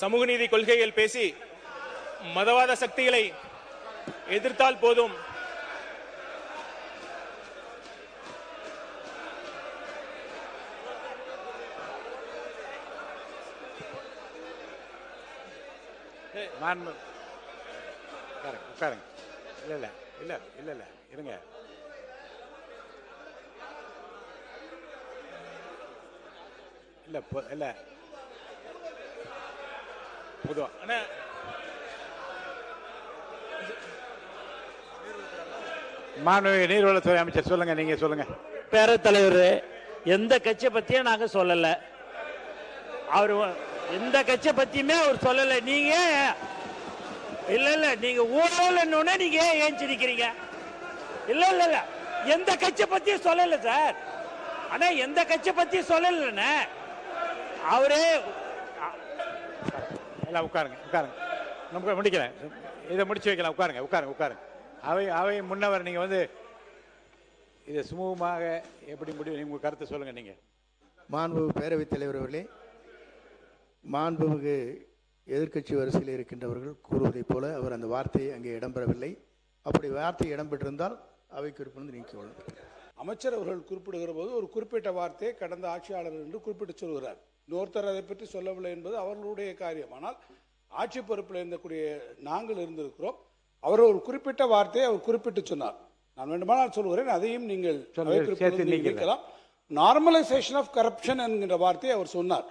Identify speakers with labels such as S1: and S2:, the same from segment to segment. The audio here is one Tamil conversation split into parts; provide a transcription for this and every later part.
S1: சமூக நீதி கொள்கைகள் பேசி மதவாத சக்திகளை எதிர்த்தால் போதும்.
S2: உட்காருங்க. இல்ல இல்ல இல்ல இல்ல இருங்க. இல்ல இல்ல பொதுவா மாண்புமிகு நீர்வளத்துறை அமைச்சர் சொல்லுங்க. நீங்க சொல்லுங்க.
S3: பேரத்தலைவர், எந்த கட்சியை பத்தியும் நாங்க சொல்லல. அவர் எந்த கட்சியை பத்தியுமே அவர் சொல்லல. நீங்க இல்ல இல்ல நீங்க ஊழல் நீங்க ஏன் சிரிக்கிறீங்க? இல்ல இல்ல இல்ல எந்த கட்சியை பத்தியும் சொல்லல சார். ஆனா எந்த கட்சியை பத்தியும் சொல்லலன்னு அவரே.
S2: எல்லாம் உட்காருங்க உட்காருங்க. நமக்கு முடிக்கிறேன், இதை முடிச்சு வைக்கலாம். உட்காருங்க உட்காருங்க உட்காருங்க. அவை முன்னவர் நீங்க வந்து இதை சுமூகமாக எப்படி முடிவு, உங்க கருத்தை சொல்லுங்க. நீங்க
S4: மாண்புமிகு பேரவைத் தலைவர் அவர்களே, மாண்புமிகு எதிர்க்கட்சி வரிசையில் இருக்கின்றவர்கள் கூறுவதைப் போல அவர் அந்த வார்த்தையை அங்கே இடம்பெறவில்லை. அப்படி வார்த்தை இடம்பெற்றிருந்தால் அவை குறிப்பிலிருந்து நீக்கிக்கொள்ளும்.
S5: அமைச்சர் அவர்கள் குறிப்பிடுகிற போது ஒரு குறிப்பிட்ட வார்த்தையை கடந்த ஆட்சியாளர் என்று குறிப்பிட்டு சொல்கிறார். இன்னொருத்தர் அதை பற்றி சொல்லவில்லை என்பது அவர்களுடைய காரியம். ஆனால் ஆட்சி பொறுப்பில் இருந்தக்கூடிய நாங்கள் இருந்திருக்கிறோம். அவர் ஒரு குறிப்பிட்ட வார்த்தையை அவர் குறிப்பிட்டு சொன்னார். நான் வேண்டுமானால் சொல்கிறேன், அதையும் நீங்கள் நீக்கலாம். நார்மலைசேஷன் ஆஃப் கரப்ஷன் என்கின்ற வார்த்தையை அவர் சொன்னார்.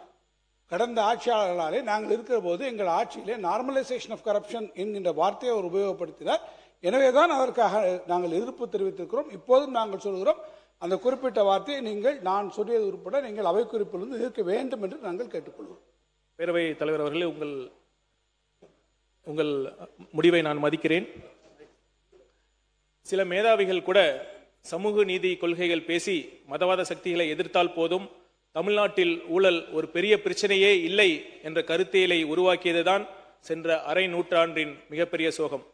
S5: கடந்த ஆட்சியாளர்களாலே நாங்கள் இருக்கிற போது எங்கள் ஆட்சியிலே நார்மலைசேஷன் ஆஃப் கரப்ஷன் என்கின்ற வார்த்தையை அவர் உபயோகப்படுத்தினார். எனவேதான் அதற்காக நாங்கள் எதிர்ப்பு தெரிவித்திருக்கிறோம். இப்போதும் நாங்கள் சொல்கிறோம், அந்த குறிப்பிட்ட வார்த்தையை நீங்கள் நான் சொல்லியது உட்பட நீங்கள் அவை குறிப்பிலிருந்து இருக்க வேண்டும் என்று நாங்கள் கேட்டுக்கொள்வோம்.
S1: பேரவை தலைவர் அவர்களே, உங்கள் முடிவை நான் மதிக்கிறேன். சில மேதாவிகள் கூட சமூக நீதி கொள்கைகள் பேசி மதவாத சக்திகளை எதிர்த்தால் போதும், தமிழ்நாட்டில் ஊழல் ஒரு பெரிய பிரச்சனையே இல்லை என்ற கருத்தியலை உருவாக்கியதுதான் சென்ற அரை நூற்றாண்டின் மிகப்பெரிய சோகம்.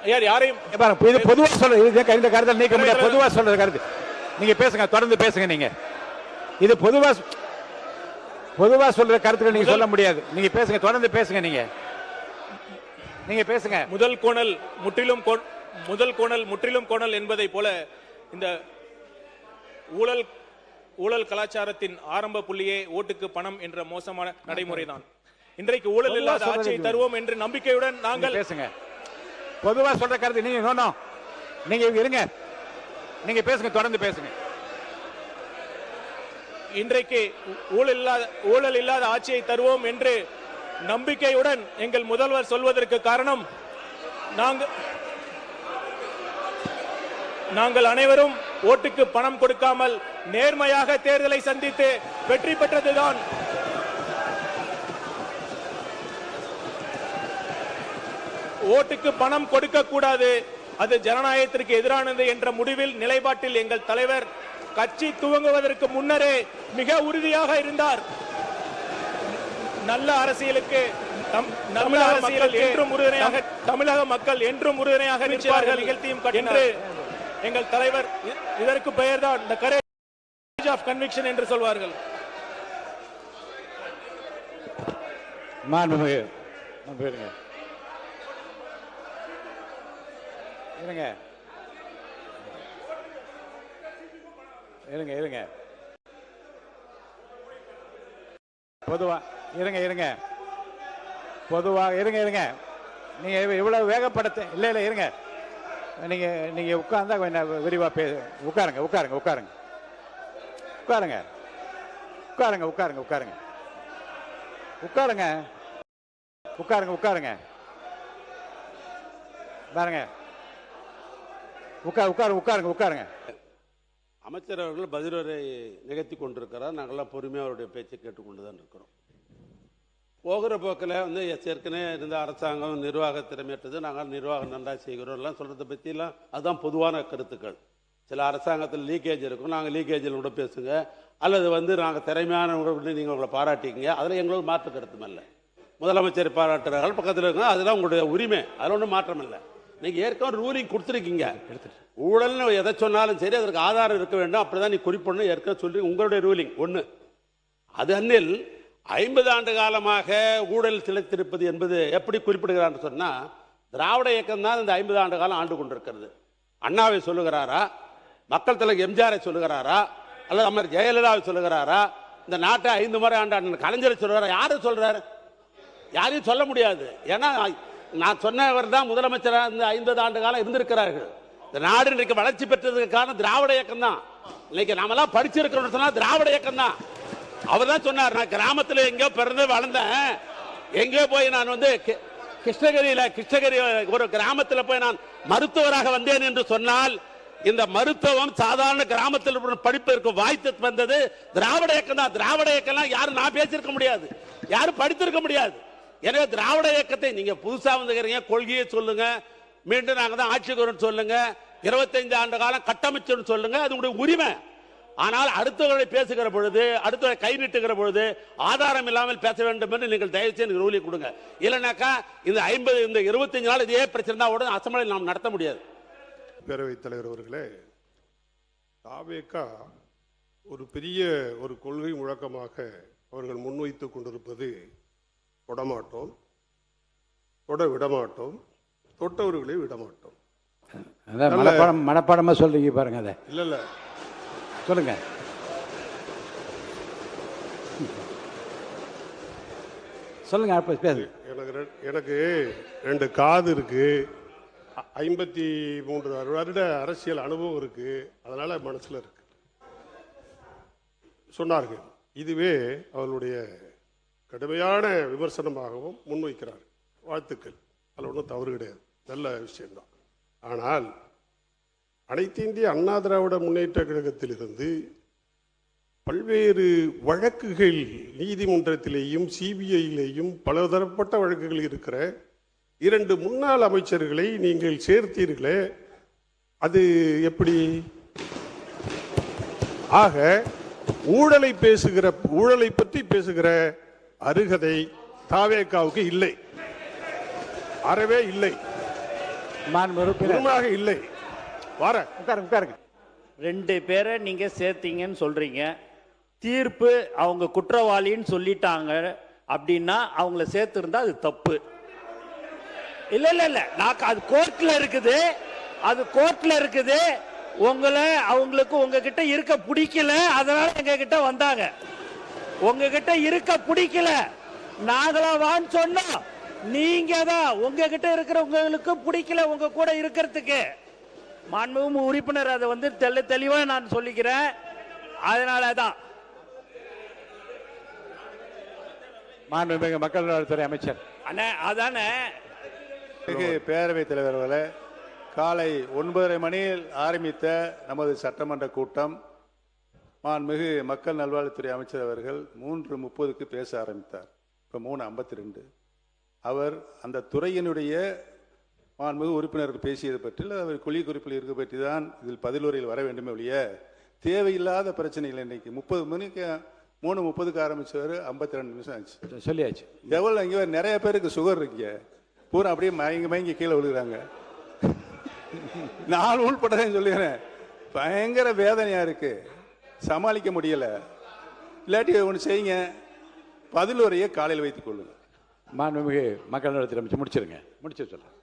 S1: யாரையும்
S2: பொதுவா சொல்றது இந்த கருத்தை நீக்க முடியாது. பொதுவா சொல்றது கருத்து நீங்க பேசுங்க, தொடர்ந்து பேசுங்க. நீங்க இது பொதுவா சொல்ற கருத்துக்கள் நீங்க சொல்ல முடியாது. நீங்க பேசுங்க, தொடர்ந்து பேசுங்க. நீங்க பேசுங்க.
S1: முதல் கோணல் முற்றிலும் கோணல் என்பதை போல இந்த ஊழல் கலாச்சாரத்தின் ஆரம்ப புள்ளியே ஓட்டுக்கு பணம் என்ற மோசமான நடைமுறைதான். இன்றைக்கு ஊழல் இல்லாத ஆட்சியை தருவோம் என்று நம்பிக்கையுடன் நாங்கள்
S2: பேசுங்க. பொதுவா சொல்ற கருத்து நீங்க இருங்க. நீங்க பேசுங்க, தொடர்ந்து பேசுங்க.
S1: இன்றைக்கு ஊழல் இல்லாத ஆட்சியை தருவோம் என்று நம்பிக்கையுடன் எங்கள் முதல்வர் சொல்வதற்கு காரணம், நாங்கள் அனைவரும் ஓட்டுக்கு பணம் கொடுக்காமல் நேர்மையாக தேர்தலை சந்தித்து வெற்றி பெற்றதுதான். ஓட்டுக்கு பணம் கொடுக்க கூடாது, அது ஜனநாயகத்திற்கு எதிரானது என்ற முடிவில் நிலைப்பாட்டில் எங்கள் தலைவர் கட்சி துவங்குவதற்கு முன்னரே மிக உறுதியாக இருந்தார். நல்ல அரசியலுக்கு தமிழக மக்கள் என்றும் உறுதுணையாக நிற்பார்கள் என்று எங்கள் தலைவர், இதற்கு பெயர்தான் the courage of conviction என்று சொல்வார்கள்.
S2: இருங்க. பொதுவா இருங்க. நீங்க இவ்வளவு வேகப்படுத்த இல்ல இருங்க. நீங்க உட்கார்ந்தா கொஞ்சம் விரிவா உட்காருங்க. உட்காருங்க.
S6: அமைச்சர் அவர்கள் பதிலுரை நிகழ்த்தி கொண்டிருக்கிறார். நாங்கள்லாம் பொறுமையாக அவருடைய பேச்சை கேட்டுக்கொண்டு தான் இருக்கிறோம். போகிற போக்கில் ஏற்கனவே இருந்த அரசாங்கம் நிர்வாக திறமையற்றது, நாங்கள் நிர்வாகம் நன்றாக செய்கிறோம் எல்லாம் சொல்கிறத பற்றிலாம் அதுதான் பொதுவான கருத்துக்கள். சில அரசாங்கத்தில் லீக்கேஜ் இருக்கும், நாங்கள் லீக்கேஜில் கூட பேசுங்க, அல்லது நாங்கள் திறமையான நீங்கள் உங்களை பாராட்டிக்கிங்க, அதில் எங்களோட மாற்று கருத்தும் இல்லை. முதலமைச்சர் பாராட்டுறார்கள், பக்கத்தில் இருக்காங்க, அதெல்லாம் உங்களுடைய உரிமை, அதில் ஒன்றும் மாற்றம் இல்லை. நீங்கள் ஏற்கனவே ரூலிங் கொடுத்துருக்கீங்க. ஊழல்னு எதை சொன்னாலும் சரி அதற்கு ஆதாரம் இருக்க வேண்டும், அப்படிதான் நீ குறிப்பிடணும் ஏற்கனவே சொல்லி உங்களுடைய ரூலிங் ஒன்று. அது அன்னில் 50 ஆண்டு காலமாக ஊழல் திளைத்திருப்பது என்பது எப்படி குறிப்பிடுகிறான்னு சொன்னா, திராவிட இயக்கம் தான் இந்த 50 ஆண்டு காலம் ஆண்டு கொண்டிருக்கிறது. அண்ணாவை சொல்லுகிறாரா, மக்கள் தலைவர் எம்ஜிஆரை சொல்லுகிறாரா, அல்லது அமர் ஜெயலலிதாவை சொல்லுகிறாரா, இந்த நாட்டை 5 முறை ஆண்டு அண்ணன் கலைஞரை சொல்லுகிறாரா? யாரு சொல்றாரு? யாரையும் சொல்ல முடியாது. ஏன்னா நான் சொன்னவர் தான் முதலமைச்சராக இந்த 50 ஆண்டு காலம் இருந்திருக்கிறார்கள். இந்த நாடு இன்றைக்கு வளர்ச்சி பெற்றதுக்கு காரணம் திராவிட இயக்கம் தான். இன்னைக்கு நாமெல்லாம் படிச்சிருக்கிறோம் சொன்னா திராவிட இயக்கம் தான். அவர் தான் சொன்னார், நான் கிராமத்தில் எங்கேயோ பிறந்து வளர்ந்தேன், எங்கேயோ போய் நான் வந்து கிருஷ்ணகிரி ஒரு கிராமத்தில் போய் நான் மருத்துவராக வந்தேன் என்று சொன்னால், இந்த மருத்துவம் சாதாரண கிராமத்தில் படிப்பதற்கு வாய்ப்பு வந்தது திராவிட இயக்கம் தான். திராவிட இயக்கம் யாரும் நான் பேசியிருக்க முடியாது, யாரும் படித்திருக்க முடியாது. எனவே திராவிட இயக்கத்தை நீங்க புதுசா வந்துக்கிறீங்க, கொள்கையை சொல்லுங்க, மீண்டும் நாங்க தான் ஆட்சிக்கு வரும் சொல்லுங்க, 25 ஆண்டு காலம் கட்டமைச்சு சொல்லுங்க, அது உங்களுடைய உரிமை. ஆனால் அடுத்தவர்களை பேசுகிற பொழுது, அடுத்தவரை கை நீட்டுகிற பொழுது ஆதாரம் இல்லாமல் பேச வேண்டும் என்று நீங்கள் தயவு செய்து ரூலி கொடுங்க. இல்லைனாக்கா இந்த 25 நாள் இதே பிரச்சனை தான் உடனே அசம்பிளியில் நாம் நடத்த முடியாது.
S7: பேரவைத் தலைவர் அவர்களே, தாவேகா ஒரு பெரிய ஒரு கொள்கை முழக்கமாக அவர்கள் முன்வைத்துக் கொண்டிருப்பது தொடமாட்டோம், தொட விடமாட்டோம், தொட்டவர்களை விடமாட்டோம்.
S2: மனப்பாடமா சொல்றீங்க பாருங்க. அதை
S7: இல்ல
S2: சொல்லுங்க. சொல்லுங்க.
S7: எனக்கு 2 காது இருக்கு, 53 வருட அரசியல் அனுபவம் இருக்கு, அதனால மனசுல இருக்கு சொன்னார்கள். இதுவே அவர்களுடைய கடுமையான விமர்சனமாகவும் முன்வைக்கிறார். வாழ்த்துக்கள், அதில் ஒன்றும் தவறு கிடையாது, நல்ல விஷயம்தான். ஆனால் அனைத்து இந்திய அண்ணா திராவிட முன்னேற்ற கழகத்திலிருந்து பல்வேறு வழக்குகள் நீதிமன்றத்திலேயும் சிபிஐயிலேயும் பலதரப்பட்ட வழக்குகள் இருக்கிற 2 முன்னாள் அமைச்சர்களை நீங்கள் சேர்த்தீர்களே, அது எப்படி? ஆக ஊழலை பற்றி பேசுகிற அருகதை தாவேகாவுக்கு இல்லை, அறவே இல்லை, இல்லை.
S2: உட்காருங்க.
S3: 2 பேரை நீங்க சேர்த்தீங்கன்னு சொல்றீங்க. தீர்ப்பு அவங்க குற்றவாளின்னு சொல்லிட்டாங்க அப்படின்னா அவங்கள சேர்த்திருந்தா அது தப்பு. இல்ல நான் அது கோர்ட்ல இருக்குது, அவங்களுக்கு உங்ககிட்ட இருக்க பிடிக்கல, அதனால எங்க கிட்ட வந்தாங்க. உங்ககிட்ட இருக்க பிடிக்கல, நாங்களா வான்னு சொன்னோம், நீங்க தான் உங்ககிட்ட இருக்கிறவங்களுக்கு பிடிக்கல உங்க கூட இருக்கிறதுக்கு. மாண்புமிகு உறுப்பினர் அதை வந்து தெளிவா நான் சொல்லிக்கிறேன். அதனாலதான்
S2: மாண்புமிகு மக்கள் நலத்துறை அமைச்சர்
S3: அண்ணா அதானே.
S8: பேரவைத் தலைவர்களே, காலை 9:30 மணியில் ஆரம்பித்த நமது சட்டமன்ற கூட்டம் மாண்புமிகு மக்கள் நல்வாழ்வுத்துறை அமைச்சர் அவர்கள் 3:30க்கு பேச ஆரம்பித்தார். இப்போ 3:52. அவர் அந்த துறையினுடைய மாண்புமிகு உறுப்பினர்கள் பேசியது பற்றி, அவர் குழி குறிப்பில் இருக்க பற்றி தான் இதில் பதிலுரையில் வர வேண்டுமே ஒழிய தேவையில்லாத பிரச்சனைகள். இன்னைக்கு 30 மணிக்கு 3:30க்கு ஆரம்பிச்சவர் 52 நிமிஷம் ஆச்சு.
S2: சொல்லியாச்சு.
S8: எவ்வளோ இங்கே நிறைய பேருக்கு சுகர் இருக்கீங்க, பூரா அப்படியே மயங்கி கீழே விழுகிறாங்க. நான் உள்பட்டதையும் சொல்லுகிறேன், பயங்கர வேதனையா இருக்கு, சமாளிக்க முடியல. இல்லாட்டி ஒன்று செய்யுங்க, பதிலுரையை காலையில் வைத்துக் கொள்ளுங்க.
S2: மாண்புமிகு மக்கள் நலத்துறை அமைச்சர் முடிச்சிருங்க. முடிச்சு சொல்றேன்.